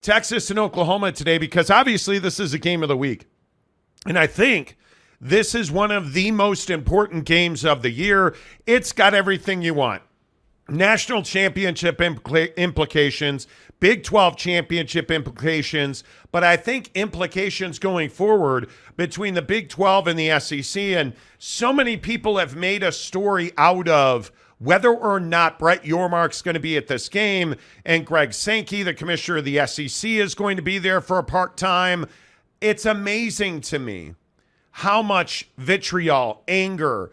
Texas and Oklahoma today because obviously this is a game of the week. And I think this is one of the most important games of the year. It's got everything you want. National championship implications, Big 12 championship implications, but I think implications going forward between the Big 12 and the SEC. And so many people have made a story out of whether or not Brett Yormark's going to be at this game and Greg Sankey, the commissioner of the SEC, is going to be there for a part-time. It's amazing to me how much vitriol, anger,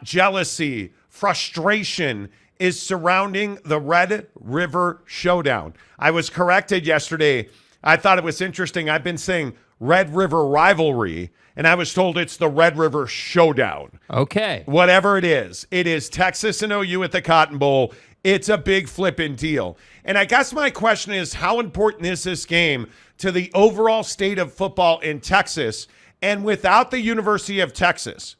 jealousy, frustration is surrounding the Red River Showdown. I was corrected yesterday. I thought it was interesting. I've been saying Red River Rivalry, and I was told it's the Red River Showdown. Okay. Whatever it is Texas and OU at the Cotton Bowl. It's a big flipping deal. And I guess my question is, how important is this game to the overall state of football in Texas? And without the University of Texas,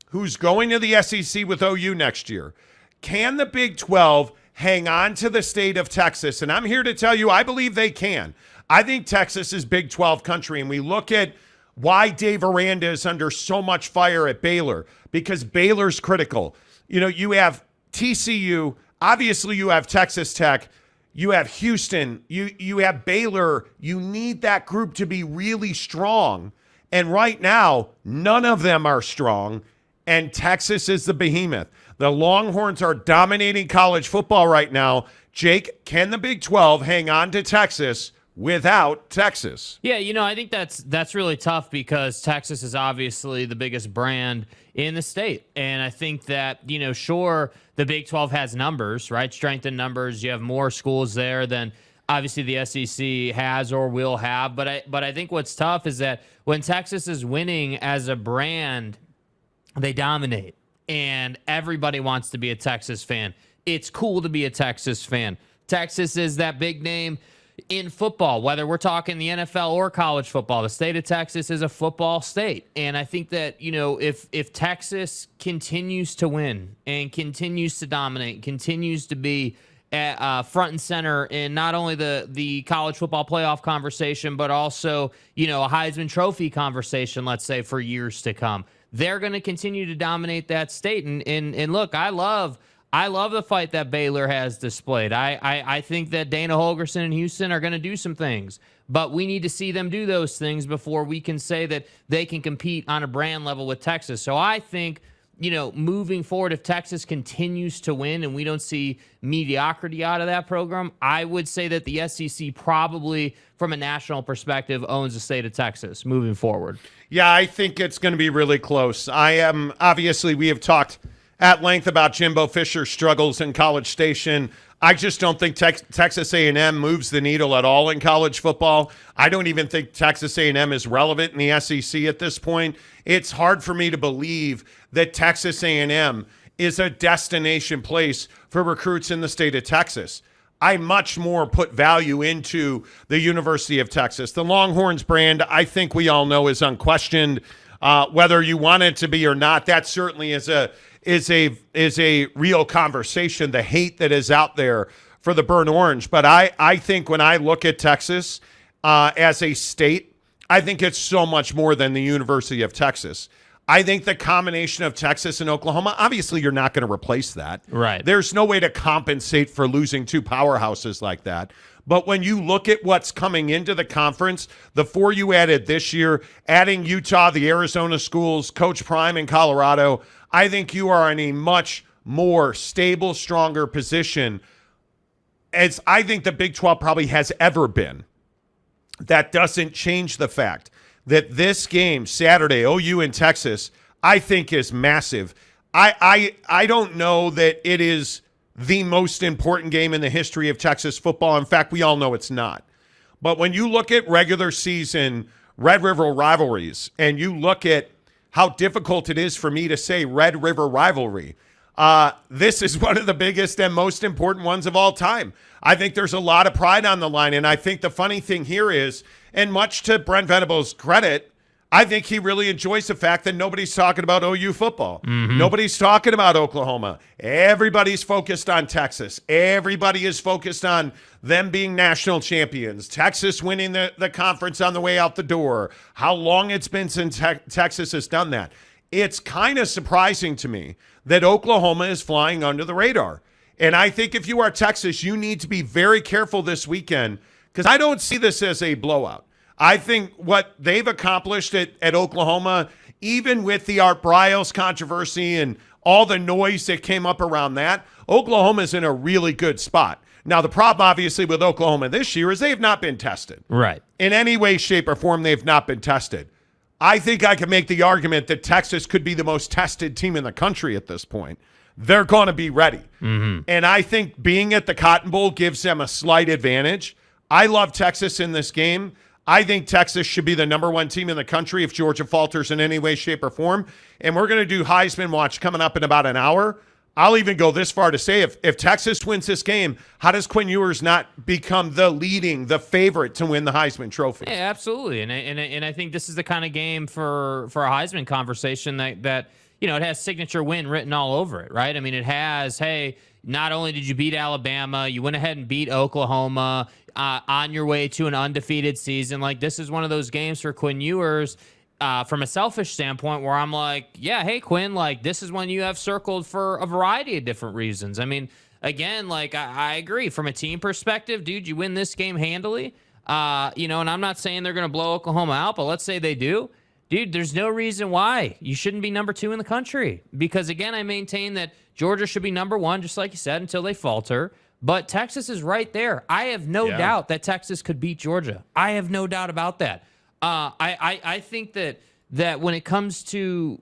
who's going to the SEC with OU next year, can the Big 12 hang on to the state of Texas? And I'm here to tell you, I believe they can. I think Texas is Big 12 country, and we look at why Dave Aranda is under so much fire at Baylor, because Baylor's critical. You know, you have TCU, obviously you have Texas Tech, you have Houston, you have Baylor. You need that group to be really strong. And right now, none of them are strong, and Texas is the behemoth. The Longhorns are dominating college football right now. Jake, can the Big 12 hang on to Texas without Texas? Yeah, I think that's really tough because Texas is obviously the biggest brand in the state. And I think that, sure, the Big 12 has numbers, right? Strength in numbers. You have more schools there than obviously the SEC has or will have. But I think what's tough is that when Texas is winning as a brand, they dominate. And everybody wants to be a Texas fan. It's cool to be a Texas fan. Texas is that big name in football, whether we're talking the NFL or college football. The state of Texas is a football state. And I think that, if Texas continues to win and continues to dominate, continues to be front and center in not only the college football playoff conversation, but also, a Heisman Trophy conversation, let's say, for years to come, they're going to continue to dominate that state. And look, I love the fight that Baylor has displayed. I think that Dana Holgorsen and Houston are going to do some things, but we need to see them do those things before we can say that they can compete on a brand level with Texas. So I think, moving forward, if Texas continues to win and we don't see mediocrity out of that program, I would say that the SEC probably, from a national perspective, owns the state of Texas moving forward. Yeah, I think it's going to be really close. Obviously, we have talked at length about Jimbo Fisher's struggles in College Station. I just don't think Texas A&M moves the needle at all in college football. I don't even think Texas A&M is relevant in the SEC at this point. It's hard for me to believe that Texas A&M is a destination place for recruits in the state of Texas. I much more put value into the University of Texas. The Longhorns brand, I think we all know, is unquestioned. Whether you want it to be or not, that certainly is a real conversation, the hate that is out there for the burnt orange. But I think when I look at Texas as a state, I think it's so much more than the University of Texas. I think the combination of Texas and Oklahoma, obviously you're not going to replace that. Right. There's no way to compensate for losing two powerhouses like that. But when you look at what's coming into the conference, the four you added this year, adding Utah, the Arizona schools, Coach Prime in Colorado, I think you are in a much more stable, stronger position, as I think the Big 12 probably has ever been. That doesn't change the fact that this game, Saturday, OU in Texas, I think is massive. I don't know that it is the most important game in the history of Texas football. In fact, we all know it's not. But when you look at regular season Red River rivalries and you look at how difficult it is for me to say Red River rivalry, this is one of the biggest and most important ones of all time. I think there's a lot of pride on the line. And I think the funny thing here is, and much to Brent Venables' credit, I think he really enjoys the fact that nobody's talking about OU football. Nobody's talking about Oklahoma. Everybody's focused on Texas. Everybody is focused on them being national champions, Texas winning the conference on the way out the door, how long it's been since Texas has done that. It's kind of surprising to me that Oklahoma is flying under the radar. And I think if you are Texas, you need to be very careful this weekend because I don't see this as a blowout. I think what they've accomplished at Oklahoma, even with the Art Briles controversy and all the noise that came up around that, Oklahoma's in a really good spot. Now, the problem, obviously, with Oklahoma this year is they've not been tested. Right. In any way, shape, or form, they've not been tested. I think I can make the argument that Texas could be the most tested team in the country at this point. They're going to be ready. And I think being at the Cotton Bowl gives them a slight advantage. I love Texas in this game. I think Texas should be the number one team in the country if Georgia falters in any way, shape, or form. And we're going to do Heisman Watch coming up in about an hour. I'll even go this far to say if Texas wins this game, how does Quinn Ewers not become the favorite to win the Heisman Trophy? Yeah, absolutely. And I think this is the kind of game for a Heisman conversation that it has signature win written all over it, right? I mean, it has, hey, not only did you beat Alabama, you went ahead and beat Oklahoma on your way to an undefeated season. Like, this is one of those games for Quinn Ewers from a selfish standpoint where I'm like, yeah, hey, Quinn, like, this is one you have circled for a variety of different reasons. I mean, again, like, I agree. From a team perspective, dude, you win this game handily. And I'm not saying they're going to blow Oklahoma out, but let's say they do. Dude, there's no reason why you shouldn't be number 2 in the country. Because, again, I maintain that Georgia should be number 1, just like you said, until they falter. But Texas is right there. I have no doubt that Texas could beat Georgia. I have no doubt about that. I think that when it comes to,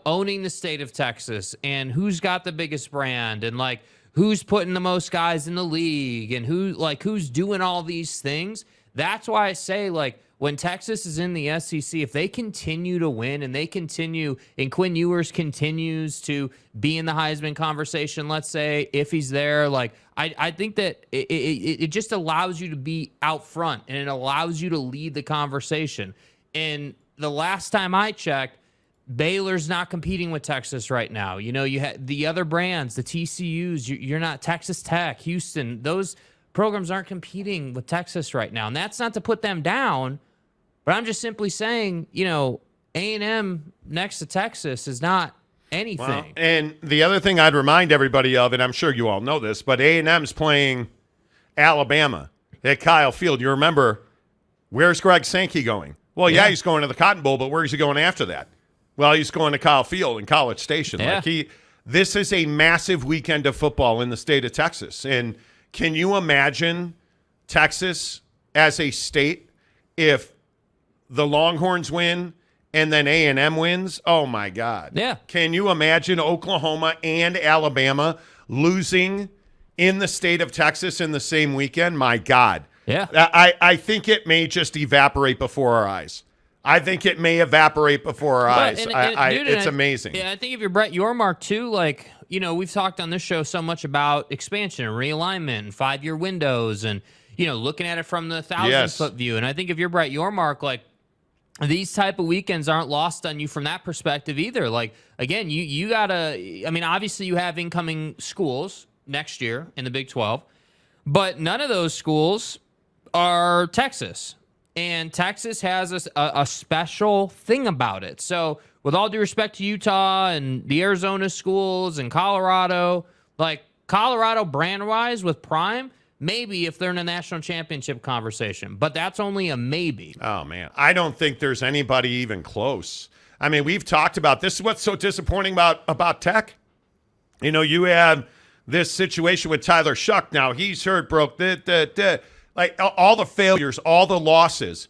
owning the state of Texas and who's got the biggest brand and, like, who's putting the most guys in the league and who's doing all these things, that's why I say, like, when Texas is in the SEC, if they continue to win and and Quinn Ewers continues to be in the Heisman conversation, let's say, if he's there, like, I think that it just allows you to be out front and it allows you to lead the conversation. And the last time I checked, Baylor's not competing with Texas right now. You had the other brands, the TCUs, you're not Texas Tech, Houston, those programs aren't competing with Texas right now. And that's not to put them down, but I'm just simply saying, A&M next to Texas is not anything. Well, and the other thing I'd remind everybody of, and I'm sure you all know this, but A&M's playing Alabama at Kyle Field. You remember, where's Greg Sankey going? Well, yeah, he's going to the Cotton Bowl, but where's he going after that? Well, he's going to Kyle Field in College Station. Yeah. This is a massive weekend of football in the state of Texas. And can you imagine Texas as a state if the Longhorns win and then A&M wins? Oh, my God. Yeah. Can you imagine Oklahoma and Alabama losing in the state of Texas in the same weekend? My God. Yeah. I think it may just evaporate before our eyes. I think it may evaporate before our eyes. It's amazing. Yeah, I think if you're Brett Yormark, too, like, we've talked on this show so much about expansion and realignment and 5-year windows and, looking at it from the 1,000-foot view. And I think if you're Brett Yormark, like, these type of weekends aren't lost on you from that perspective either. Like, again, you got to – I mean, obviously you have incoming schools next year in the Big 12, but none of those schools are Texas. And Texas has a special thing about it. So with all due respect to Utah and the Arizona schools and Colorado, like Colorado brand-wise with Prime – maybe if they're in a national championship conversation, but that's only a maybe. Oh, man. I don't think there's anybody even close. I mean, we've talked about this is what's so disappointing about Tech. You have this situation with Tyler Shuck. Now, he's hurt, broke, like all the failures, all the losses.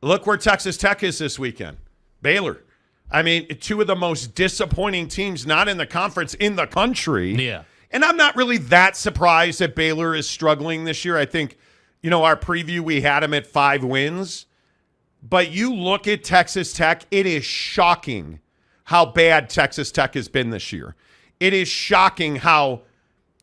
Look where Texas Tech is this weekend. Baylor. I mean, 2 of the most disappointing teams not in the conference in the country. Yeah. And I'm not really that surprised that Baylor is struggling this year. I think, our preview, we had them at 5 wins. But you look at Texas Tech, it is shocking how bad Texas Tech has been this year. It is shocking how,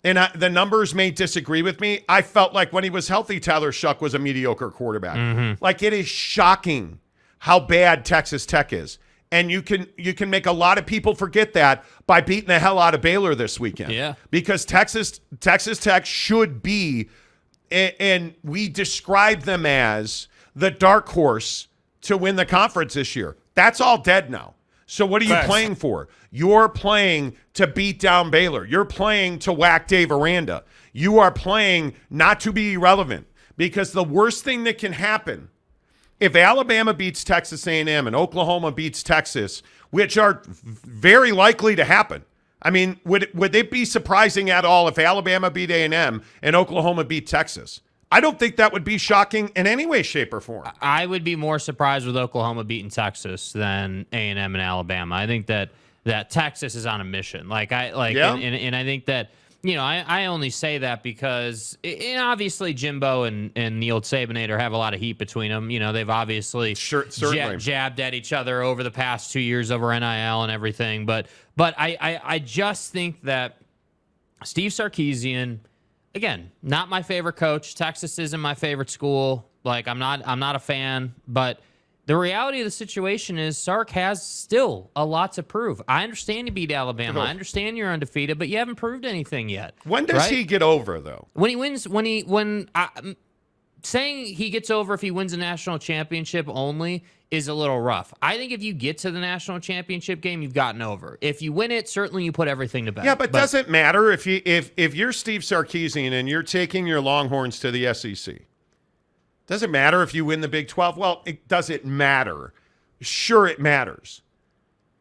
and the numbers may disagree with me, I felt like when he was healthy, Tyler Shuck was a mediocre quarterback. Like, it is shocking how bad Texas Tech is. And you can make a lot of people forget that by beating the hell out of Baylor this weekend. Yeah. Because Texas Tech should be, and we describe them as the dark horse to win the conference this year. That's all dead now. So what are you playing for? You're playing to beat down Baylor. You're playing to whack Dave Aranda. You are playing not to be irrelevant, because the worst thing that can happen, if Alabama beats Texas A&M and Oklahoma beats Texas, which are very likely to happen. I mean, would it be surprising at all if Alabama beat A&M and Oklahoma beat Texas? I don't think that would be shocking in any way, shape, or form. I would be more surprised with Oklahoma beating Texas than A&M and Alabama. I think that Texas is on a mission. And I think that, I only say that because, and obviously Jimbo and the old Sabinator have a lot of heat between them. They've obviously jabbed at each other over the past 2 years over NIL and everything. But I just think that Steve Sarkisian, again, not my favorite coach. Texas isn't my favorite school. I'm not a fan, but the reality of the situation is Sark has still a lot to prove. I understand you beat Alabama. I understand you're undefeated, but you haven't proved anything yet. When does he get over, though? When he wins, saying he gets over if he wins a national championship only is a little rough. I think if you get to the national championship game, you've gotten over. If you win it, certainly you put everything to bed. Yeah, but does it matter if you're Steve Sarkisian and you're taking your Longhorns to the SEC? Does it matter if you win the Big 12? Well, does it matter? Sure, it matters.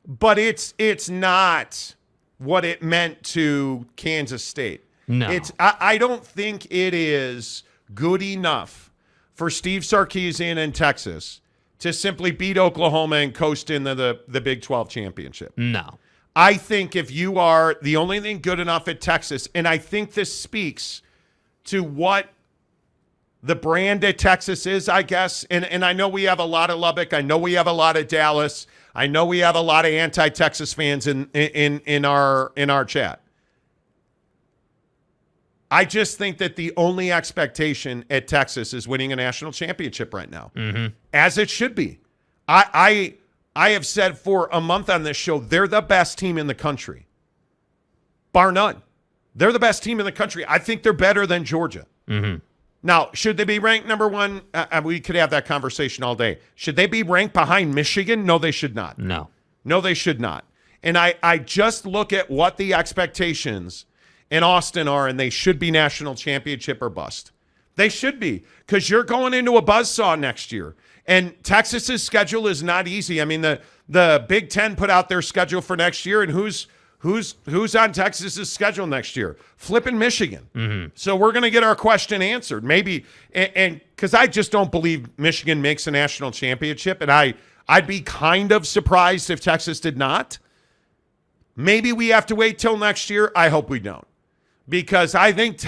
But it's not what it meant to Kansas State. No. I don't think it is good enough for Steve Sarkisian and Texas to simply beat Oklahoma and coast into the Big 12 championship. No. I think if you are the only thing good enough at Texas, and I think this speaks to what the brand at Texas is, I guess. And I know we have a lot of Lubbock. I know we have a lot of Dallas. I know we have a lot of anti-Texas fans in our chat. I just think that the only expectation at Texas is winning a national championship right now, as it should be. I have said for a month on this show, they're the best team in the country, bar none. They're the best team in the country. I think they're better than Georgia. Now, should they be ranked number one? We could have that conversation all day. Should they be ranked behind Michigan? No, they should not. No, they should not. And I just look at what the expectations in Austin are, and they should be national championship or bust. They should be, because you're going into a buzzsaw next year. And Texas's schedule is not easy. I mean, the Big Ten put out their schedule for next year, and who's on Texas's schedule next year? Flipping Michigan. So we're going to get our question answered. Maybe, and because I just don't believe Michigan makes a national championship, and I'd be kind of surprised if Texas did not. Maybe we have to wait till next year. I hope we don't. Because I think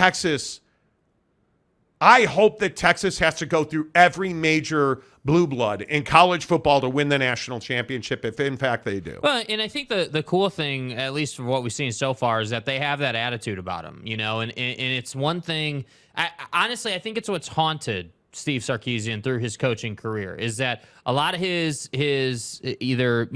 I hope that Texas has to go through every major blue blood in college football to win the national championship, if in fact they do. Well, and I think the cool thing, at least from what we've seen so far, is that they have that attitude about them, and it's one thing. Honestly, I think it's what's haunted Steve Sarkisian through his coaching career, is that a lot of his either,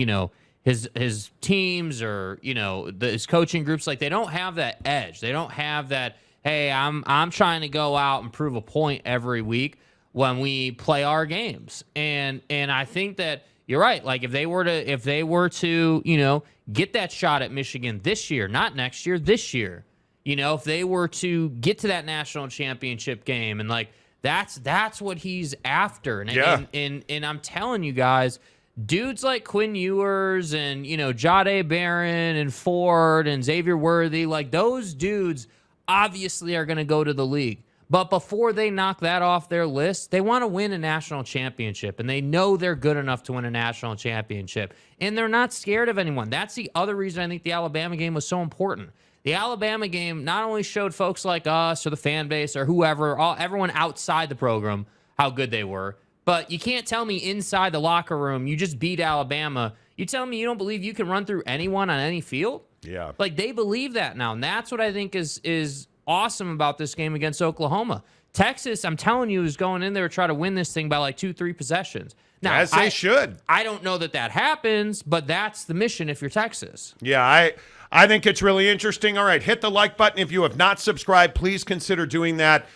his teams or, his coaching groups, they don't have that edge. They don't have that, hey, I'm trying to go out and prove a point every week when we play our games. And I think that you're right. If they were to, get that shot at Michigan this year, not next year, this year, if they were to get to that national championship game, and that's what he's after. And I'm telling you guys, dudes like Quinn Ewers and, Jahdae Barron and Ford and Xavier Worthy, those dudes obviously are going to go to the league. But before they knock that off their list, they want to win a national championship, and they know they're good enough to win a national championship, and they're not scared of anyone. That's the other reason I think the Alabama game was so important. The Alabama game not only showed folks like us or the fan base or whoever, everyone outside the program, how good they were, but you can't tell me inside the locker room you just beat Alabama. You tell me you don't believe you can run through anyone on any field? Yeah. They believe that now, and that's what I think is awesome about this game against Oklahoma. Texas, I'm telling you, is going in there to try to win this thing by like 2-3 possessions. Now, As they should. I don't know that happens, but that's the mission if you're Texas. Yeah, I think it's really interesting. All right, hit the like button. If you have not subscribed, please consider doing that.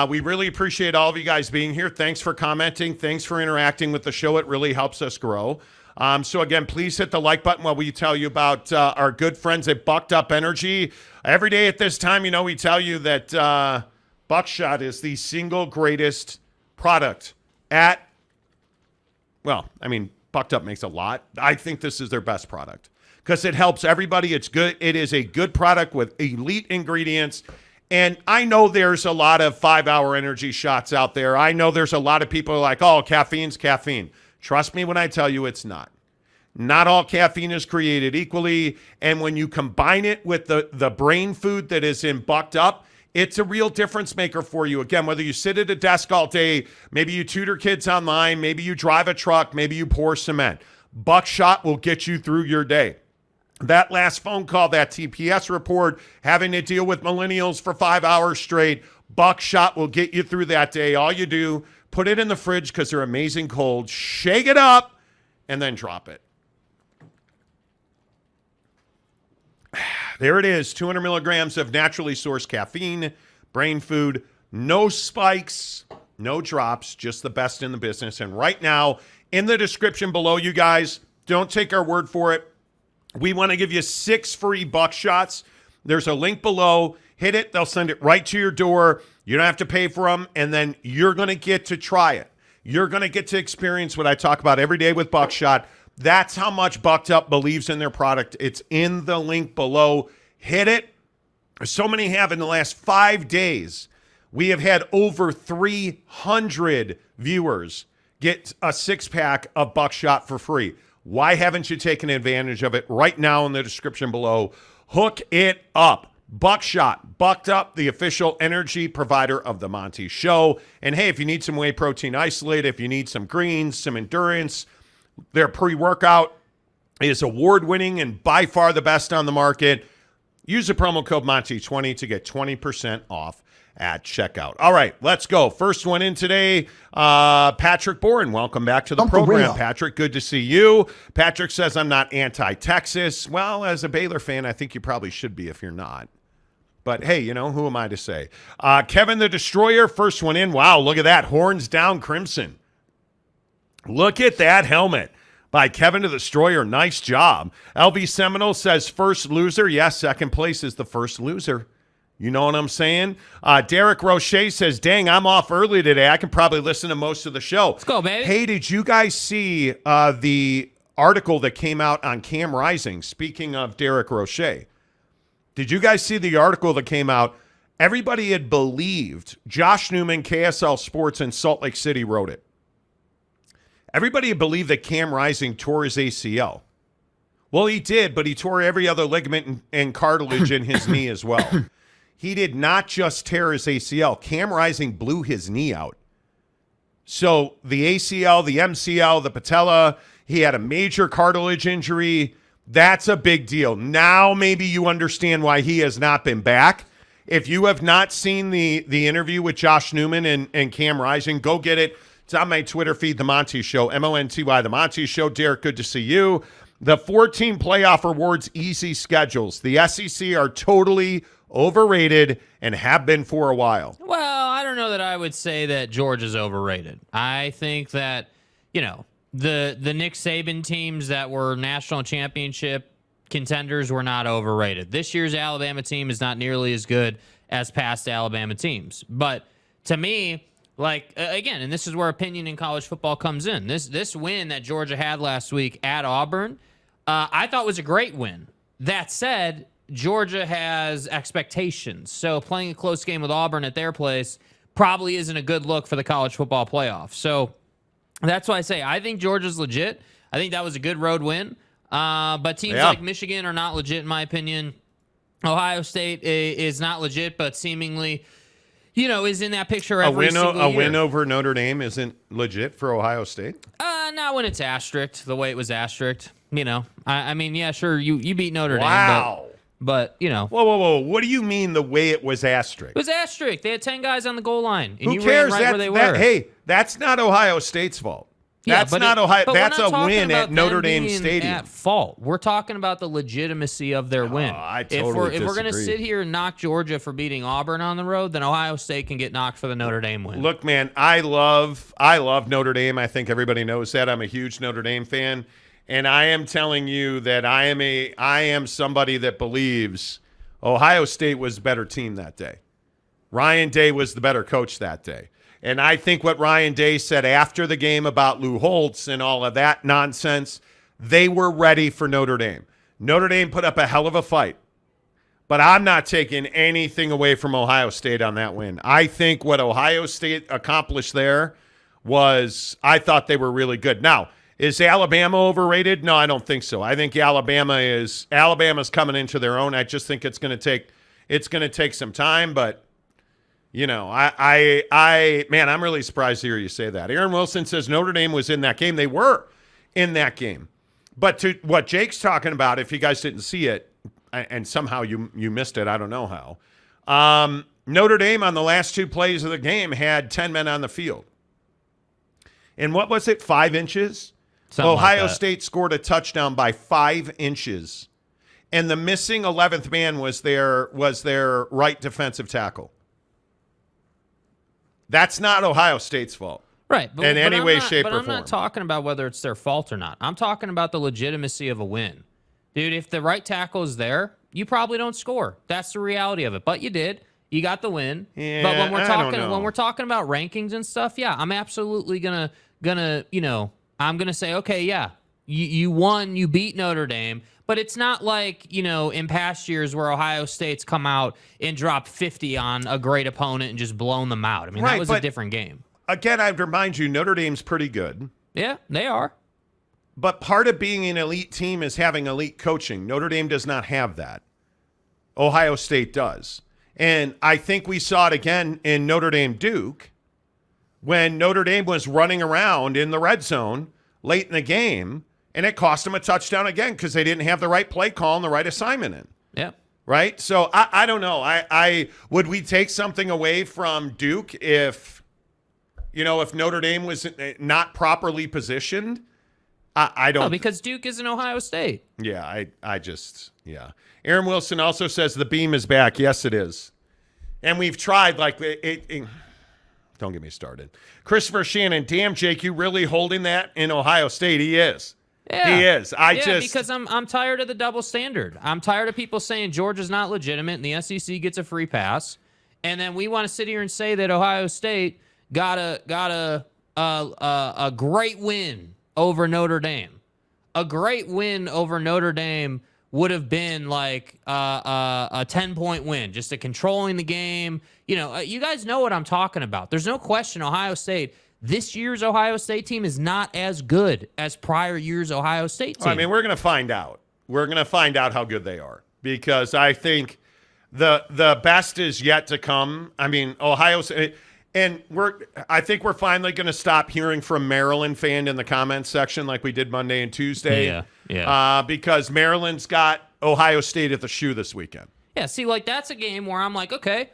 We really appreciate all of you guys being here. Thanks for commenting. Thanks for interacting with the show. It really helps us grow. So again, please hit the like button while we tell you about our good friends at BuckedUp Energy. Every day at this time, we tell you that Buckshot is the single greatest product at, BuckedUp makes a lot. I think this is their best product because it helps everybody. It's good. It is a good product with elite ingredients. And I know there's a lot of 5-hour energy shots out there. I know there's a lot of people like, oh, caffeine's caffeine. Trust me when I tell you it's not. Not all caffeine is created equally. And when you combine it with the brain food that is in BuckedUp, it's a real difference maker for you. Again, whether you sit at a desk all day, maybe you tutor kids online, maybe you drive a truck, maybe you pour cement. Buckshot will get you through your day. That last phone call, that TPS report, having to deal with millennials for 5 hours straight, Buckshot will get you through that day. All you do, put it in the fridge because they're amazing cold, shake it up, and then drop it. There it is, 200 milligrams of naturally sourced caffeine, brain food, no spikes, no drops, just the best in the business. And right now, in the description below, you guys, don't take our word for it. We want to give you 6 free Buckshots. There's a link below. Hit it. They'll send it right to your door. You don't have to pay for them, and then you're going to get to try it. You're going to get to experience what I talk about every day with Buckshot. That's how much BuckedUp believes in their product. It's in the link below. Hit it. So many have in the last 5 days. We have had over 300 viewers get a 6-pack of Buckshot for free. Why haven't you taken advantage of it? Right now in the description below. Hook it up. Buckshot, BuckedUp, the official energy provider of the Monty Show. And hey, if you need some whey protein isolate, if you need some greens, some endurance, their pre-workout is award-winning and by far the best on the market. Use the promo code Monty20 to get 20% off at checkout. All right, let's go. First one in today, Patrick Bourne. Welcome back to the program, Patrick. Good to see you. Patrick says, I'm not anti-Texas. Well, as a Baylor fan, I think you probably should be if you're not. But hey, who am I to say? Kevin the Destroyer, first one in. Wow, look at that. Horns down crimson. Look at that helmet by Kevin the Destroyer. Nice job. LV Seminole says first loser. Yes, second place is the first loser. You know what I'm saying? Derek Roche says, dang, I'm off early today. I can probably listen to most of the show. Let's go, baby. Hey, did you guys see the article that came out on Cam Rising? Speaking of Derek Roche, did you guys see the article that came out? Everybody had believed Josh Newman, KSL Sports in Salt Lake City wrote it. Everybody had believed that Cam Rising tore his ACL. Well, he did, but he tore every other ligament and cartilage in his knee as well. He did not just tear his ACL. Cam Rising blew his knee out. So the ACL, the MCL, the patella, he had a major cartilage injury. That's a big deal. Now maybe you understand why he has not been back. If you have not seen the interview with Josh Newman and Cam Rising, go get it. It's on my Twitter feed, The Monty Show, MONTY, The Monty Show. Derek, good to see you. The 14 playoff awards easy schedules. The SEC are totally overrated and have been for a while. Well, I don't know that I would say that Georgia's overrated. I think that, the Nick Saban teams that were national championship contenders were not overrated. This year's Alabama team is not nearly as good as past Alabama teams. But to me, again, and this is where opinion in college football comes in. This win that Georgia had last week at Auburn, I thought was a great win. That said, Georgia has expectations. So playing a close game with Auburn at their place probably isn't a good look for the college football playoff. So that's why I say I think Georgia's legit. I think that was a good road win. But teams like Michigan are not legit, in my opinion. Ohio State is not legit, but seemingly, is in that picture every single year. A win over Notre Dame isn't legit for Ohio State? Not when it's asterisked, the way it was asterisked. Yeah, sure, you beat Notre Dame. Wow. But, Whoa. What do you mean the way it was asterisk? It was asterisk. They had 10 guys on the goal line. And Who you cares? ran right where they were. Hey, that's not Ohio State's fault. That's not Ohio. That's a win at Notre Dame Stadium. At fault. We're talking about the legitimacy of their win. I totally if we're going to disagree. sit here and knock Georgia for beating Auburn on the road, then Ohio State can get knocked for the Notre Dame win. Look, man, I love Notre Dame. I think everybody knows that. I'm a huge Notre Dame fan, and I am telling you that I am somebody that believes Ohio State was the better team that day. Ryan Day was the better coach that day. And I think what Ryan Day said after the game about Lou Holtz and all of that nonsense, they were ready for Notre Dame. Notre Dame put up a hell of a fight. But I'm not taking anything away from Ohio State on that win. I think what Ohio State accomplished there was, I thought they were really good. Now, is Alabama overrated? No, I don't think so. I think Alabama's coming into their own. I just think it's going to take some time, but man, I'm really surprised to hear you say that. Aaron Wilson says Notre Dame was in that game. They were in that game. But to what Jake's talking about, if you guys didn't see it, and somehow you missed it, I don't know how. Notre Dame on the last 2 plays of the game had 10 men on the field. And what was it, 5 inches? Ohio State scored a touchdown by 5 inches. And the missing 11th man was their right defensive tackle. That's not Ohio State's fault. Right. In any way, shape, or form. But I'm not talking about whether it's their fault or not. I'm talking about the legitimacy of a win. Dude, if the right tackle is there, you probably don't score. That's the reality of it. But you did. You got the win. Yeah, but when when we're talking about rankings and stuff, yeah, I'm absolutely gonna I'm gonna say, okay, yeah, you won, you beat Notre Dame. But it's not like, in past years where Ohio State's come out and dropped 50 on a great opponent and just blown them out. I mean, that was a different game. Again, I'd remind you, Notre Dame's pretty good. Yeah, they are. But part of being an elite team is having elite coaching. Notre Dame does not have that. Ohio State does. And I think we saw it again in Notre Dame Duke when Notre Dame was running around in the red zone late in the game. And it cost them a touchdown again because they didn't have the right play call and the right assignment in. Yeah. Right? So I don't know. I would we take something away from Duke if Notre Dame was not properly positioned? I don't. No, because Duke isn't Ohio State. Yeah, yeah. Aaron Wilson also says the beam is back. Yes, it is. And we've tried don't get me started. Christopher Shannon, damn, Jake, you really holding that in Ohio State? He is. Yeah. He is. Because I'm tired of the double standard. I'm tired of people saying Georgia's not legitimate and the SEC gets a free pass, and then we want to sit here and say that Ohio State got a great win over Notre Dame. A great win over Notre Dame would have been like a 10-point win, just a controlling the game. You guys know what I'm talking about. There's no question Ohio State. This year's Ohio State team is not as good as prior year's Ohio State team. I mean, we're going to find out. We're going to find out how good they are because I think the best is yet to come. I mean, Ohio State, and I think we're finally going to stop hearing from Maryland fan in the comments section like we did Monday and Tuesday. Yeah. Because Maryland's got Ohio State at the shoe this weekend. Yeah, see, that's a game where I'm like, okay,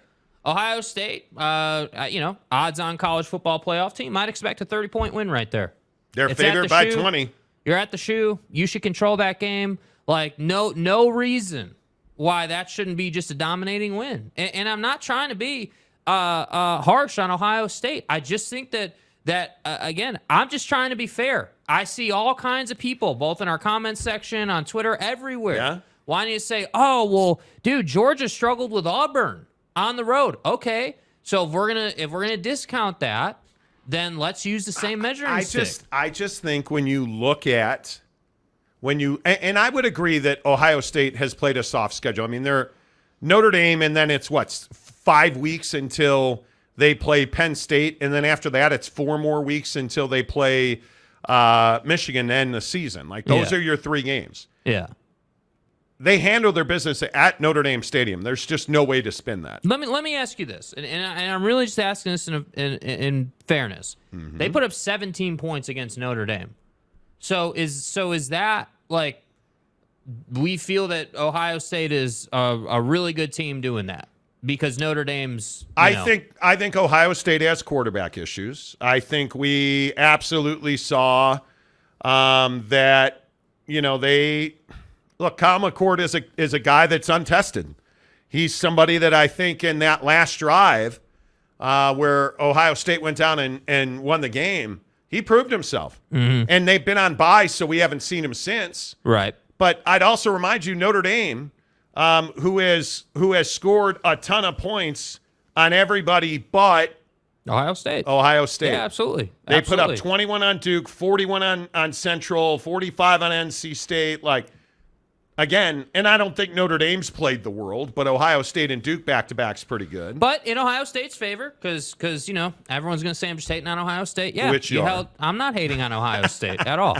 Ohio State, odds-on college football playoff team, might expect a 30-point win right there. They're favored by 20. You're at the shoe. You should control that game. No reason why that shouldn't be just a dominating win. And I'm not trying to be harsh on Ohio State. I just think that again, I'm just trying to be fair. I see all kinds of people, both in our comments section, on Twitter, everywhere, wanting to say, oh, well, dude, Georgia struggled with Auburn on the road. Okay, so if we're gonna discount that, then let's use the same measuring stick. I just think when you look at and I would agree that Ohio State has played a soft schedule. I mean, they're Notre Dame, and then it's 5 weeks until they play Penn State, and then after that, it's 4 more weeks until they play Michigan to end the season. Those are your 3 games. Yeah. They handle their business at Notre Dame Stadium. There's just no way to spin that. Let me ask you this, and I'm really just asking this in fairness. Mm-hmm. They put up 17 points against Notre Dame. So is that we feel that Ohio State is a really good team doing that because Notre Dame's. I think Ohio State has quarterback issues. I think we absolutely saw that. They look. Kyle McCord is a guy that's untested. He's somebody that I think in that last drive where Ohio State went down and won the game, he proved himself. Mm-hmm. And they've been on bye, so we haven't seen him since. Right. But I'd also remind you, Notre Dame, who has scored a ton of points on everybody but Ohio State. Yeah, absolutely. They put up 21 on Duke, 41 on Central, 45 on NC State. Again, and I don't think Notre Dame's played the world, but Ohio State and Duke back-to-back's pretty good. But in Ohio State's favor, because everyone's going to say I'm just hating on Ohio State. Yeah, which I'm not hating on Ohio State at all.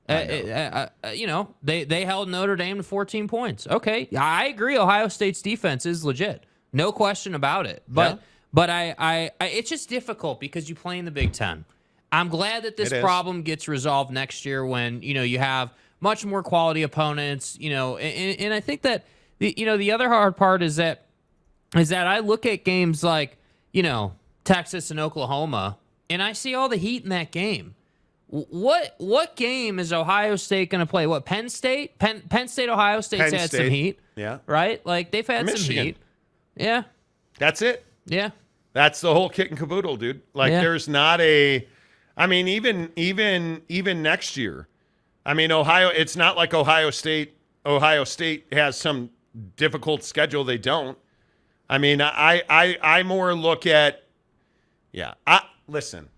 They held Notre Dame to 14 points. Okay, I agree. Ohio State's defense is legit, no question about it. But I it's just difficult because you play in the Big Ten. I'm glad that this problem gets resolved next year when you have much more quality opponents. And I think that the other hard part is that I look at games like Texas and Oklahoma, and I see all the heat in that game. What game is Ohio State going to play? What, Penn State? Penn State, Ohio State's had some heat. Yeah. Right? They've had some heat. Yeah. That's it. Yeah. That's the whole kit and caboodle, dude. There's not even next year. Ohio, it's not like Ohio State has some difficult schedule. They don't. I more look at, listen,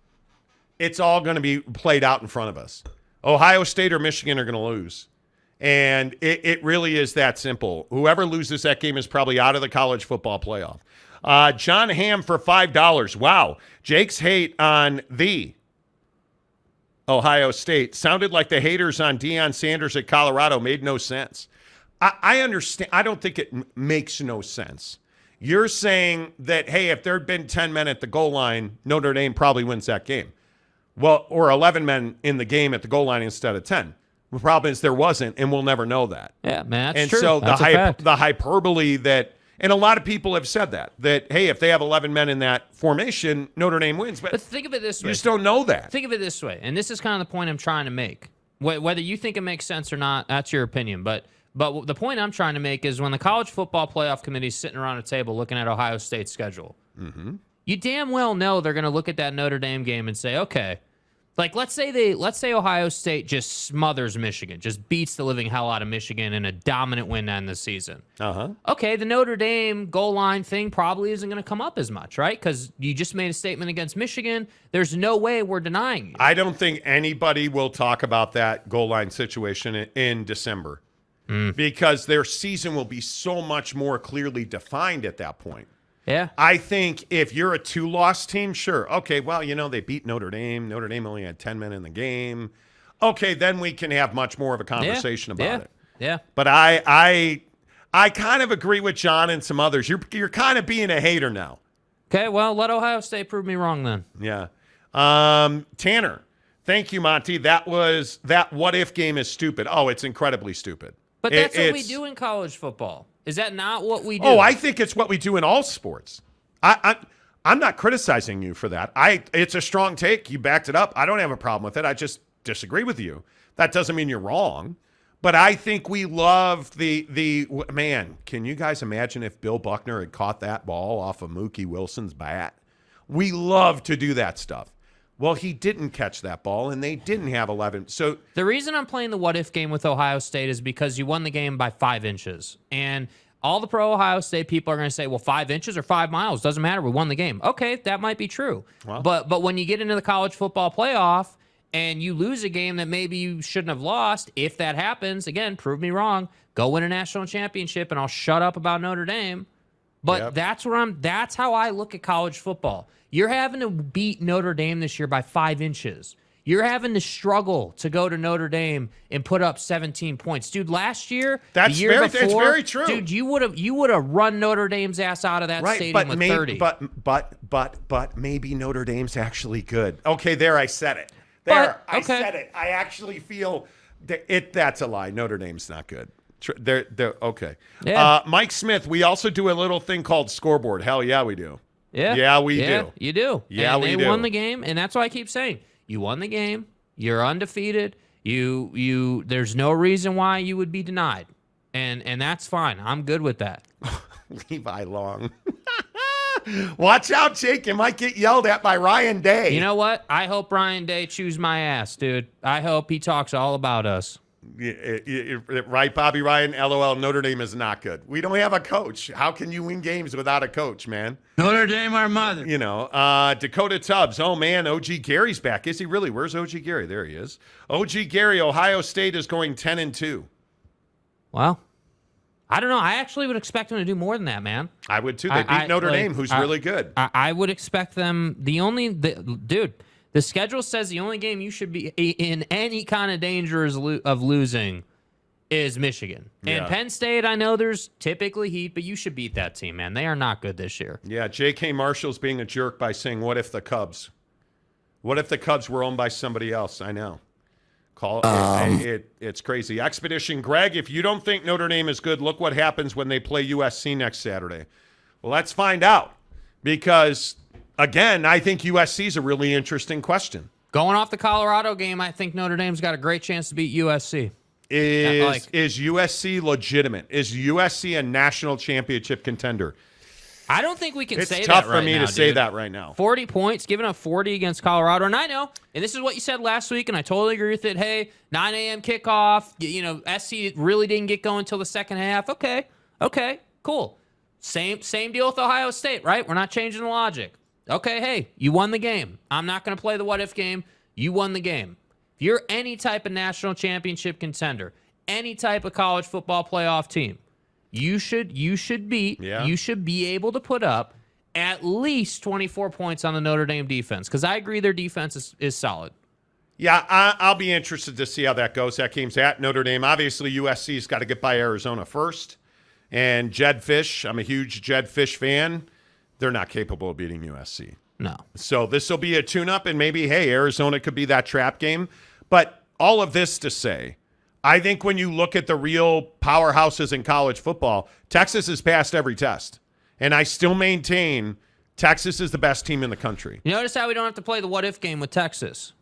it's all going to be played out in front of us. Ohio State or Michigan are going to lose. And it really is that simple. Whoever loses that game is probably out of the college football playoff. John Hamm for $5. Wow. Jake's hate on the Ohio State sounded like the haters on Deion Sanders at Colorado made no sense. I understand. I don't think it makes no sense. You're saying that, hey, if there had been 10 men at the goal line, Notre Dame probably wins that game. Well, or 11 men in the game at the goal line instead of 10. The problem is there wasn't, and we'll never know that. Yeah, man, that's and true. So that's the hyperbole that, and a lot of people have said that, hey, if they have 11 men in that formation, Notre Dame wins. But think of it this way. You just don't know that. Think of it this way, and this is kind of the point I'm trying to make. Whether you think it makes sense or not, that's your opinion. But the point I'm trying to make is when the College Football Playoff Committee is sitting around a table looking at Ohio State's schedule, you damn well know they're going to look at that Notre Dame game and say, okay, let's say Ohio State just smothers Michigan, just beats the living hell out of Michigan in a dominant win to end the season. Okay, the Notre Dame goal line thing probably isn't going to come up as much, right? Because you just made a statement against Michigan. There's no way we're denying you. I don't think anybody will talk about that goal line situation in December because their season will be so much more clearly defined at that point. Yeah. I think if you're a 2-loss team, sure. Okay, well, they beat Notre Dame. Notre Dame only had 10 men in the game. Okay, then we can have much more of a conversation about it. Yeah. But I kind of agree with John and some others. You're kind of being a hater now. Okay, well, let Ohio State prove me wrong then. Yeah. Tanner, thank you, Monty. That what if game is stupid. Oh, it's incredibly stupid. But that's what we do in college football. Is that not what we do? Oh, I think it's what we do in all sports. I'm not criticizing you for that. It's a strong take. You backed it up. I don't have a problem with it. I just disagree with you. That doesn't mean you're wrong. But I think we love the man. Can you guys imagine if Bill Buckner had caught that ball off of Mookie Wilson's bat? We love to do that stuff. Well, he didn't catch that ball, and they didn't have 11. So the reason I'm playing the what-if game with Ohio State is because you won the game by 5 inches. And all the pro-Ohio State people are going to say, well, 5 inches or 5 miles, doesn't matter. We won the game. Okay, that might be true. Well, but when you get into the college football playoff and you lose a game that maybe you shouldn't have lost, if that happens, again, prove me wrong, go win a national championship, and I'll shut up about Notre Dame. But that's how I look at college football. You're having to beat Notre Dame this year by 5 inches. You're having to struggle to go to Notre Dame and put up 17 points. Dude, last year, the year before, it's very true. Dude, you would have run Notre Dame's ass out of that stadium with 30. But maybe Notre Dame's actually good. Okay, there I said it. I said it. I actually feel that's a lie. Notre Dame's not good. They're okay. Yeah. Mike Smith, we also do a little thing called scoreboard. Hell yeah, we do. Yeah. Yeah, we do. You do. Yeah, and we they do. won the game, and that's why I keep saying you won the game. You're undefeated. You. There's no reason why you would be denied, and that's fine. I'm good with that. Levi Long. Watch out, Jake. You might get yelled at by Ryan Day. You know what? I hope Ryan Day chews my ass, dude. I hope he talks all about us. Right, Bobby Ryan? LOL, Notre Dame is not good. We don't have a coach. How can you win games without a coach, man? Notre Dame, our mother. You know, Dakota Tubbs. Oh, man, OG Gary's back. Is he really? Where's OG Gary? There he is. OG Gary, Ohio State is going 10-2. Well, I don't know. I actually would expect them to do more than that, man. I would, too. They beat Notre Dame, who's really good. I would expect them. Dude, the schedule says the only game you should be in any kind of danger of losing is Michigan. And Penn State, I know there's typically heat, but you should beat that team, man. They are not good this year. Yeah, J.K. Marshall's being a jerk by saying, what if the Cubs? What if the Cubs were owned by somebody else? I know. It's crazy. Expedition Greg, if you don't think Notre Dame is good, look what happens when they play USC next Saturday. Well, let's find out. Because, again, I think USC is a really interesting question. Going off the Colorado game, I think Notre Dame's got a great chance to beat USC. Is USC legitimate? Is USC a national championship contender? I don't think we can say that right now. It's tough for me to say that right now. 40 points, giving up 40 against Colorado. And I know, and this is what you said last week, and I totally agree with it. Hey, 9 a.m. kickoff. You know, SC really didn't get going until the second half. Okay, cool. Same deal with Ohio State, right? We're not changing the logic. Okay, hey, you won the game. I'm not going to play the what-if game. You won the game. If you're any type of national championship contender, any type of college football playoff team, you should be able to put up at least 24 points on the Notre Dame defense, because I agree their defense is solid. Yeah, I'll be interested to see how that goes. That game's at Notre Dame. Obviously, USC's got to get by Arizona first. And Jed Fish, I'm a huge Jed Fish fan. They're not capable of beating USC. No. So this will be a tune-up, and maybe, hey, Arizona could be that trap game. But all of this to say, I think when you look at the real powerhouses in college football, Texas has passed every test. And I still maintain Texas is the best team in the country. You notice how we don't have to play the what-if game with Texas?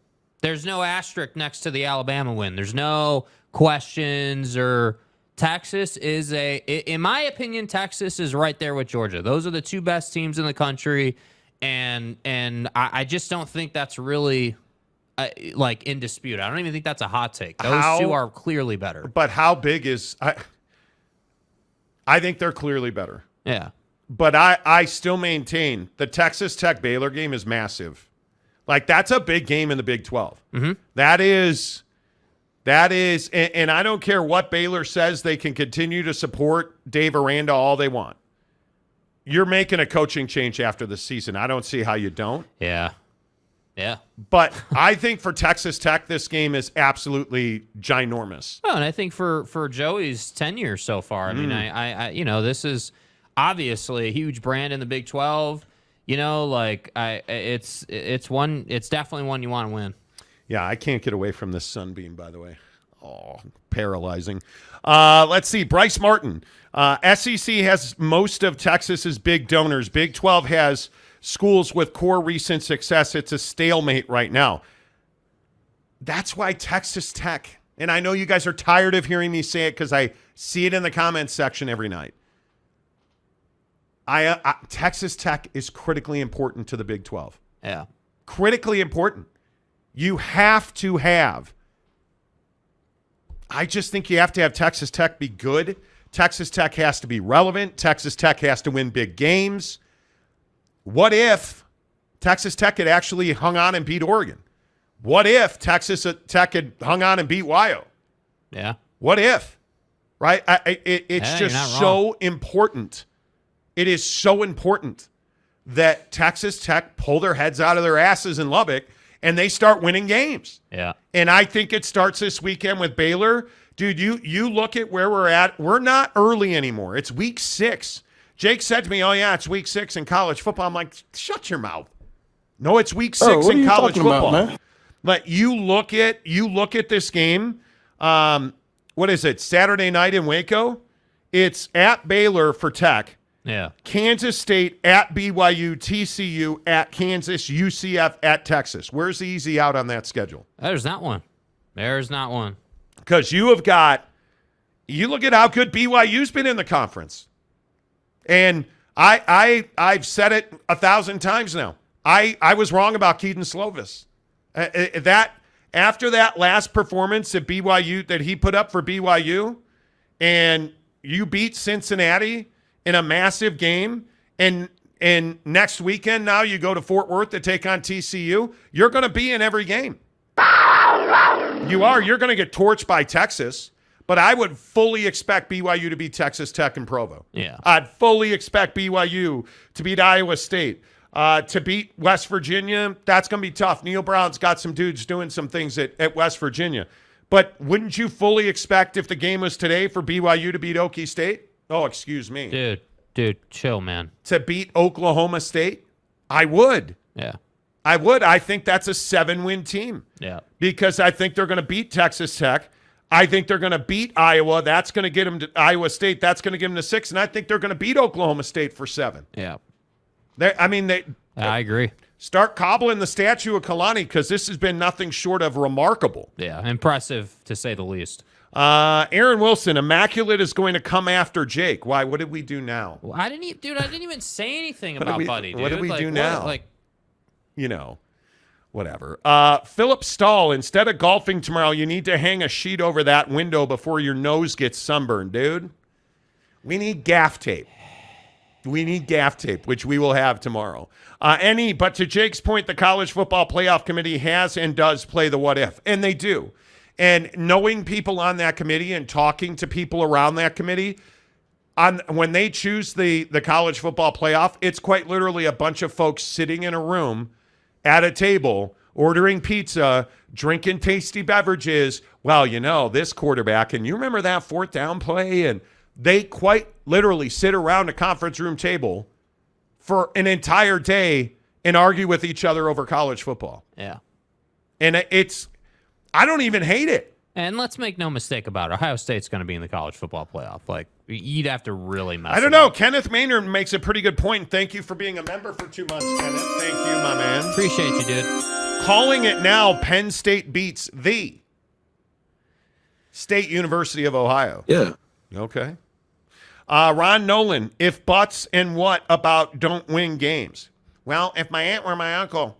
There's no asterisk next to the Alabama win. There's no questions or Texas is in my opinion, Texas is right there with Georgia. Those are the two best teams in the country. And I just don't think that's really like in dispute. I don't even think that's a hot take. Those two are clearly better. But how big is I think they're clearly better. Yeah. But I still maintain the Texas Tech Baylor game is massive. Like, that's a big game in the Big 12. Mm-hmm. That is, and I don't care what Baylor says, they can continue to support Dave Aranda all they want. You're making a coaching change after the season. I don't see how you don't. Yeah. But I think for Texas Tech, this game is absolutely ginormous. Oh, and I think for Joey's tenure so far, I mean, I this is obviously a huge brand in the Big 12. It's definitely one you want to win. Yeah, I can't get away from this sunbeam, by the way. Oh, paralyzing. Let's see. Bryce Martin. SEC has most of Texas's big donors. Big 12 has schools with core recent success. It's a stalemate right now. That's why Texas Tech, and I know you guys are tired of hearing me say it because I see it in the comments section every night. Texas Tech is critically important to the Big 12. Yeah. Critically important. You have to have. I just think you have to have Texas Tech be good. Texas Tech has to be relevant. Texas Tech has to win big games. What if Texas Tech had actually hung on and beat Oregon? What if Texas Tech had hung on and beat Wyo? Yeah. What if? Right? It's just so important. It is so important that Texas Tech pull their heads out of their asses in Lubbock and they start winning games. Yeah. And I think it starts this weekend with Baylor. Dude, you look at where we're at. We're not early anymore. It's week 6. Jake said to me, oh, yeah, it's week 6 in college football. I'm like, shut your mouth. No, it's week 6 in college football. About, man? But you look at this game. what is it, Saturday night in Waco? It's at Baylor for Tech. Yeah. Kansas State at BYU, TCU at Kansas, UCF at Texas. Where's the easy out on that schedule? There's not one. There's not one. Because you look at how good BYU's been in the conference. And I've said it 1,000 times now. I was wrong about Keaton Slovis. After that last performance at BYU that he put up for BYU, and you beat Cincinnati in a massive game, and next weekend now you go to Fort Worth to take on TCU, you're going to be in every game. You are. You're going to get torched by Texas, but I would fully expect BYU to beat Texas Tech and Provo. Yeah. I'd fully expect BYU to beat Iowa State. To beat West Virginia, that's going to be tough. Neil Brown's got some dudes doing some things at West Virginia. But wouldn't you fully expect, if the game was today, for BYU to beat Okie State? Oh, excuse me. Dude, chill, man. To beat Oklahoma State? I would. Yeah. I would. I think that's a 7-win team. Yeah. Because I think they're going to beat Texas Tech. I think they're going to beat Iowa. That's going to get them to Iowa State. That's going to give them to 6. And I think they're going to beat Oklahoma State for 7. Yeah. I agree. Start cobbling the statue of Kalani, because this has been nothing short of remarkable. Yeah, impressive to say the least. Aaron Wilson, Immaculate is going to come after Jake. Why? What did we do now? Well, I didn't even say anything about Buddy, dude. What did we do now? You know, whatever. Philip Stahl, instead of golfing tomorrow, you need to hang a sheet over that window before your nose gets sunburned, dude. We need gaff tape. Which we will have tomorrow. But to Jake's point, the College Football Playoff Committee has and does play the what if, and they do. And knowing people on that committee and talking to people around that committee, when they choose the College Football Playoff, it's quite literally a bunch of folks sitting in a room at a table, ordering pizza, drinking tasty beverages. Well, this quarterback, and you remember that 4th down play, and they quite literally sit around a conference room table for an entire day and argue with each other over college football. Yeah. And I don't even hate it. And let's make no mistake about it. Ohio State's going to be in the college football playoff. Like, you'd have to really mess I don't know. up. Kenneth Maynard makes a pretty good point. Thank you for being a member for 2 months, Kenneth. Thank you, my man. Appreciate you, dude. Calling it now, Penn State beats the State University of Ohio. Yeah. Okay. Ron Nolan, if buts and what about don't win games? Well, if my aunt were my uncle,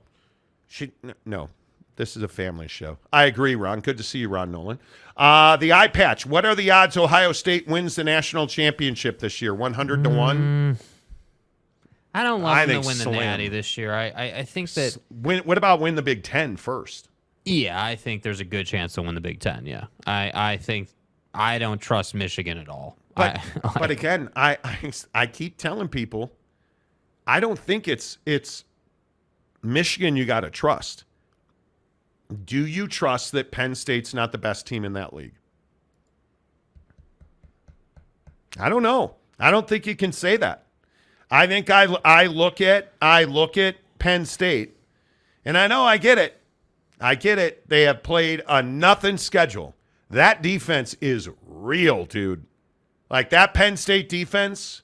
no, this is a family show. I agree, Ron. Good to see you, Ron Nolan. The eye patch, what are the odds Ohio State wins the national championship this year? 100 to 1? I don't love them to win the Natty this year. I think that... What about win the Big Ten first? Yeah, I think there's a good chance to win the Big Ten, yeah. I think I don't trust Michigan at all. But again, I keep telling people, I don't think it's Michigan you got to trust. Do you trust that Penn State's not the best team in that league? I don't know. I don't think you can say that. I think I look at Penn State, and I know I get it. I get it. They have played a nothing schedule. That defense is real, dude. Like that Penn State defense,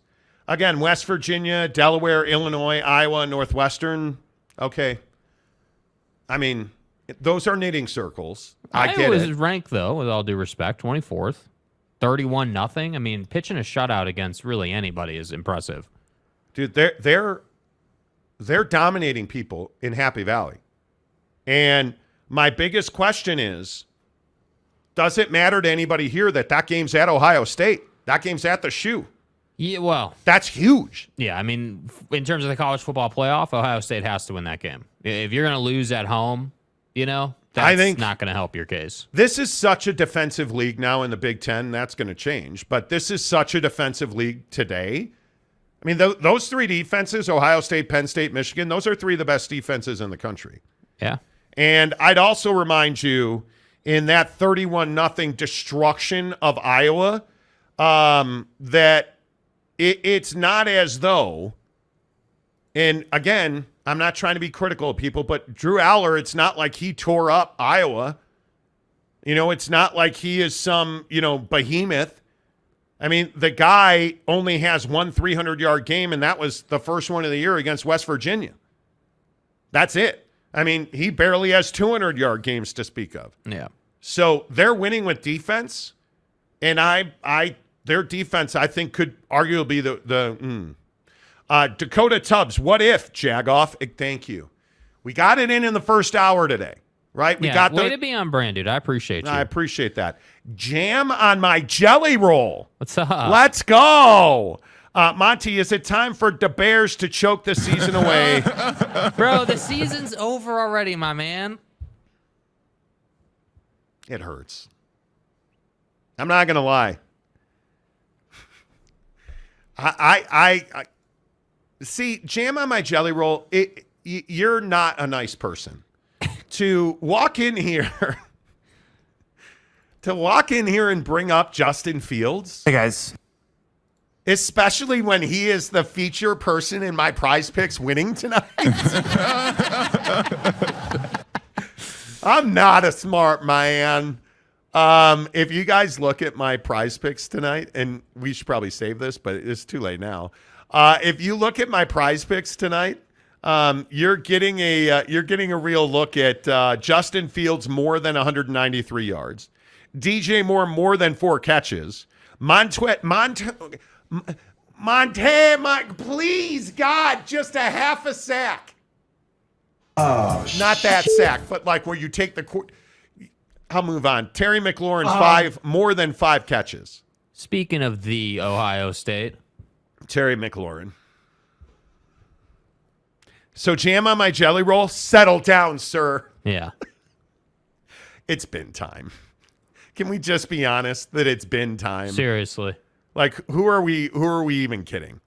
again, West Virginia, Delaware, Illinois, Iowa, Northwestern. Okay. I mean, those are knitting circles. I get Iowa's it. ranked, though, with all due respect, 24th. 31-0. I mean, pitching a shutout against really anybody is impressive. Dude, they're dominating people in Happy Valley. And my biggest question is, does it matter to anybody here that game's at Ohio State? That game's at the Shoe. Yeah, well, that's huge. Yeah, I mean, in terms of the college football playoff, Ohio State has to win that game. If you're going to lose at home, that's not going to help your case. This is such a defensive league now in the Big Ten. That's going to change. But this is such a defensive league today. I mean, those 3 defenses, Ohio State, Penn State, Michigan, those are 3 of the best defenses in the country. Yeah. And I'd also remind you, in that 31-0 destruction of Iowa, that it's not as though, and again, I'm not trying to be critical of people, but Drew Aller, it's not like he tore up Iowa. You know, it's not like he is some, behemoth. I mean, the guy only has one 300-yard game, and that was the first one of the year against West Virginia. That's it. I mean, he barely has 200-yard games to speak of. Yeah. So they're winning with defense, and their defense, I think, could arguably Dakota Tubbs, what if, Jagoff? Thank you. We got it in the first hour today, right? We got way to be on brand, dude. I appreciate you. I appreciate that. Jam on my jelly roll. What's up? Let's go. Monty, is it time for the Bears to choke the season away? Bro, the season's over already, my man. It hurts. I'm not going to lie. I see, jam on my jelly roll. You're not a nice person. To walk in here and bring up Justin Fields. Hey, guys. Especially when he is the feature person in my Prize Picks winning tonight. I'm not a smart man. If you guys look at my Prize Picks tonight, and we should probably save this, but it's too late now. If you look at my Prize Picks tonight, you're getting a real look at Justin Fields more than 193 yards, DJ Moore more than 4 catches, please God, just a half a sack. Oh, not that sack, but like where you take the court. I'll move on. Terry McLaurin, more than 5 catches. Speaking of the Ohio State. Terry McLaurin. So jam on my jelly roll. Settle down, sir. Yeah. It's been time. Can we just be honest that it's been time? Seriously. Like, who are we even kidding?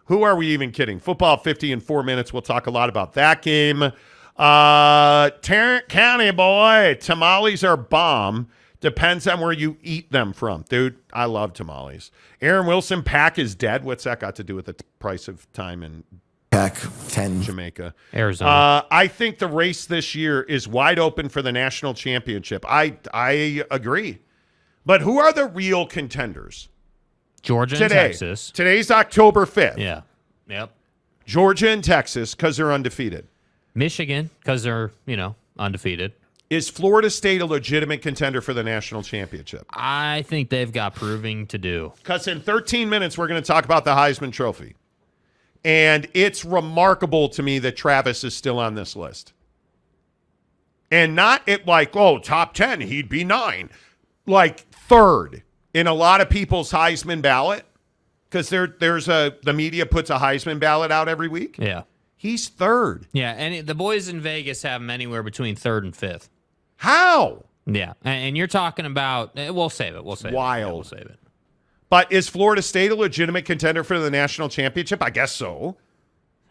Who are we even kidding? Football 50 in 4 minutes. We'll talk a lot about that game. Tarrant County, boy. Tamales are bomb. Depends on where you eat them from. Dude, I love tamales. Aaron Wilson, Pack is dead. What's that got to do with the price of time in Pack 10. Jamaica? Arizona. I think the race this year is wide open for the national championship. I agree. But who are the real contenders? Georgia and Texas. Today's October 5th. Yeah. Yep. Georgia and Texas because they're undefeated. Michigan because they're, undefeated. Is Florida State a legitimate contender for the national championship? I think they've got proving to do. Because in 13 minutes, we're going to talk about the Heisman Trophy. And it's remarkable to me that Travis is still on this list. And not top 10, he'd be 9. Like 3rd in a lot of people's Heisman ballot. Because the media puts a Heisman ballot out every week. Yeah. He's 3rd. Yeah, and the boys in Vegas have him anywhere between 3rd and 5th. How? Yeah, and you're talking about, we'll save it. Wild. Yeah, we'll save it. But is Florida State a legitimate contender for the national championship? I guess so.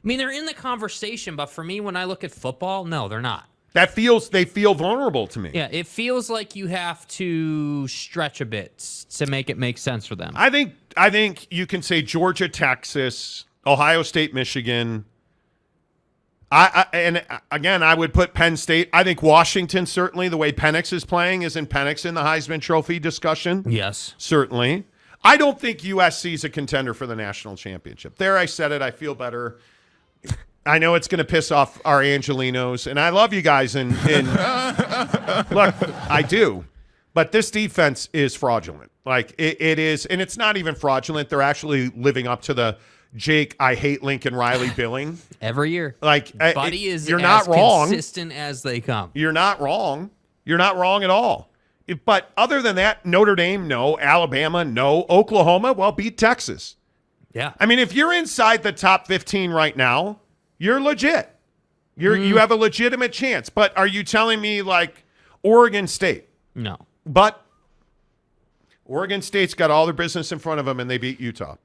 I mean, they're in the conversation, but for me, when I look at football, no, they're not. They feel vulnerable to me. Yeah, it feels like you have to stretch a bit to make it make sense for them. I think you can say Georgia, Texas, Ohio State, Michigan. And again, I would put Penn State. I think Washington, certainly, the way Penix is playing, isn't Penix in the Heisman Trophy discussion? Yes. Certainly. I don't think USC is a contender for the national championship. There, I said it. I feel better. I know it's going to piss off our Angelinos, and I love you guys. And look, I do. But this defense is fraudulent. Like, it is, and it's not even fraudulent. They're actually living up to the Jake, I hate Lincoln Riley billing. Every year. Like, Buddy is you're as not wrong. consistent as they come. You're not wrong. You're not wrong at all. But other than that, Notre Dame, no. Alabama, no. Oklahoma, well, beat Texas. Yeah. I mean, if you're inside the top 15 right now, you're legit. You have a legitimate chance. But are you telling me like Oregon State? No. But Oregon State's got all their business in front of them, and they beat Utah.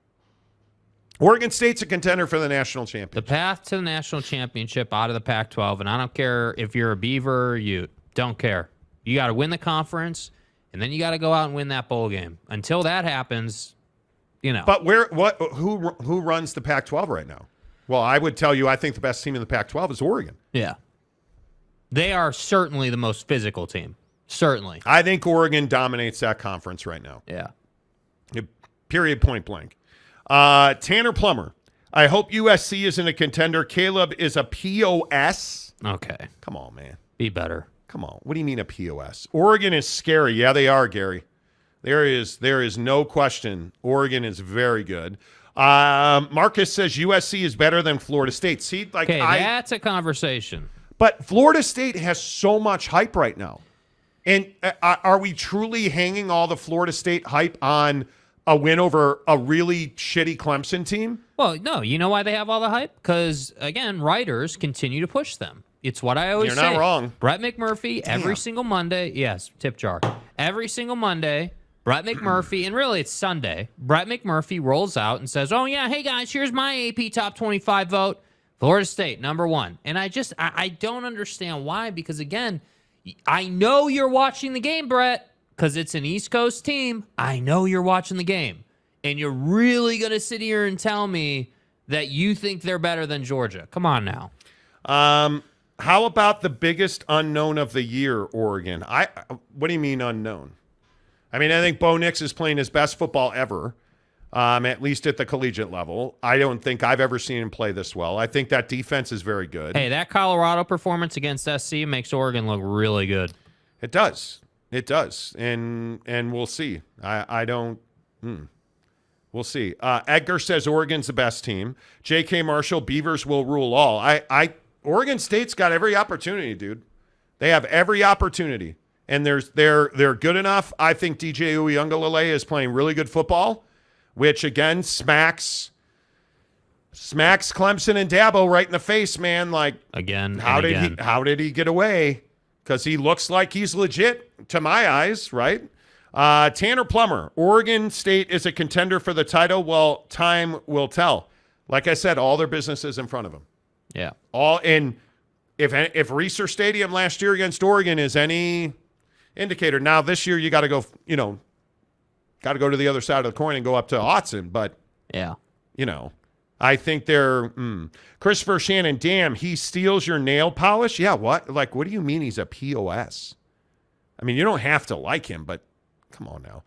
Oregon State's a contender for the national championship. The path to the national championship out of the Pac-12, and I don't care if you're a Beaver or Ute. Don't care. You got to win the conference, and then you got to go out and win that bowl game. Until that happens, But who runs the Pac-12 right now? Well, I would tell you I think the best team in the Pac-12 is Oregon. Yeah. They are certainly the most physical team. Certainly. I think Oregon dominates that conference right now. Yeah. Period, point blank. Tanner Plummer. I hope USC isn't a contender. Caleb is a POS. Okay. Come on, man. Be better. Come on. What do you mean a POS? Oregon is scary. Yeah, they are, Gary. There is no question. Oregon is very good. Marcus says USC is better than Florida State. See, like Okay, that's a conversation. but Florida State has so much hype right now. And are we truly hanging all the Florida State hype on a win over a really shitty Clemson team? Well, no. You know why they have all the hype? Because, again, writers continue to push them. It's what I always say. You're not wrong. Brett McMurphy, every single Monday. Yes, tip jar. Every single Monday, Brett McMurphy, and really it's Sunday, Brett McMurphy rolls out and says, oh, yeah, hey, guys, here's my AP Top 25 vote. Florida State, number one. And I don't understand why, because, again, I know you're watching the game, Brett, because it's an East Coast team. I know you're watching the game. And you're really going to sit here and tell me that you think they're better than Georgia. Come on now. How about the biggest unknown of the year, Oregon? What do you mean unknown? I mean, I think Bo Nix is playing his best football ever, at least at the collegiate level. I don't think I've ever seen him play this well. I think that defense is very good. Hey, that Colorado performance against SC makes Oregon look really good. It does. It does. And we'll see. We'll see. Edgar says Oregon's the best team. J.K. Marshall, Beavers will rule all. Oregon State's got every opportunity, dude. They have every opportunity. And they're good enough. I think DJ Uiagalelei is playing really good football, which, again, smacks Clemson and Dabo right in the face, man. Like, again, how did he get away? Because he looks like he's legit to my eyes, right? Tanner Plummer, Oregon State is a contender for the title. Well, time will tell. Like I said, all their business is in front of them. Yeah. If Reser Stadium last year against Oregon is any indicator, now this year you got to go, to the other side of the coin and go up to Autzen. But yeah, I think they're Christopher Shannon. Damn, he steals your nail polish. Yeah, what? Like, what do you mean he's a POS? I mean, you don't have to like him, but come on now.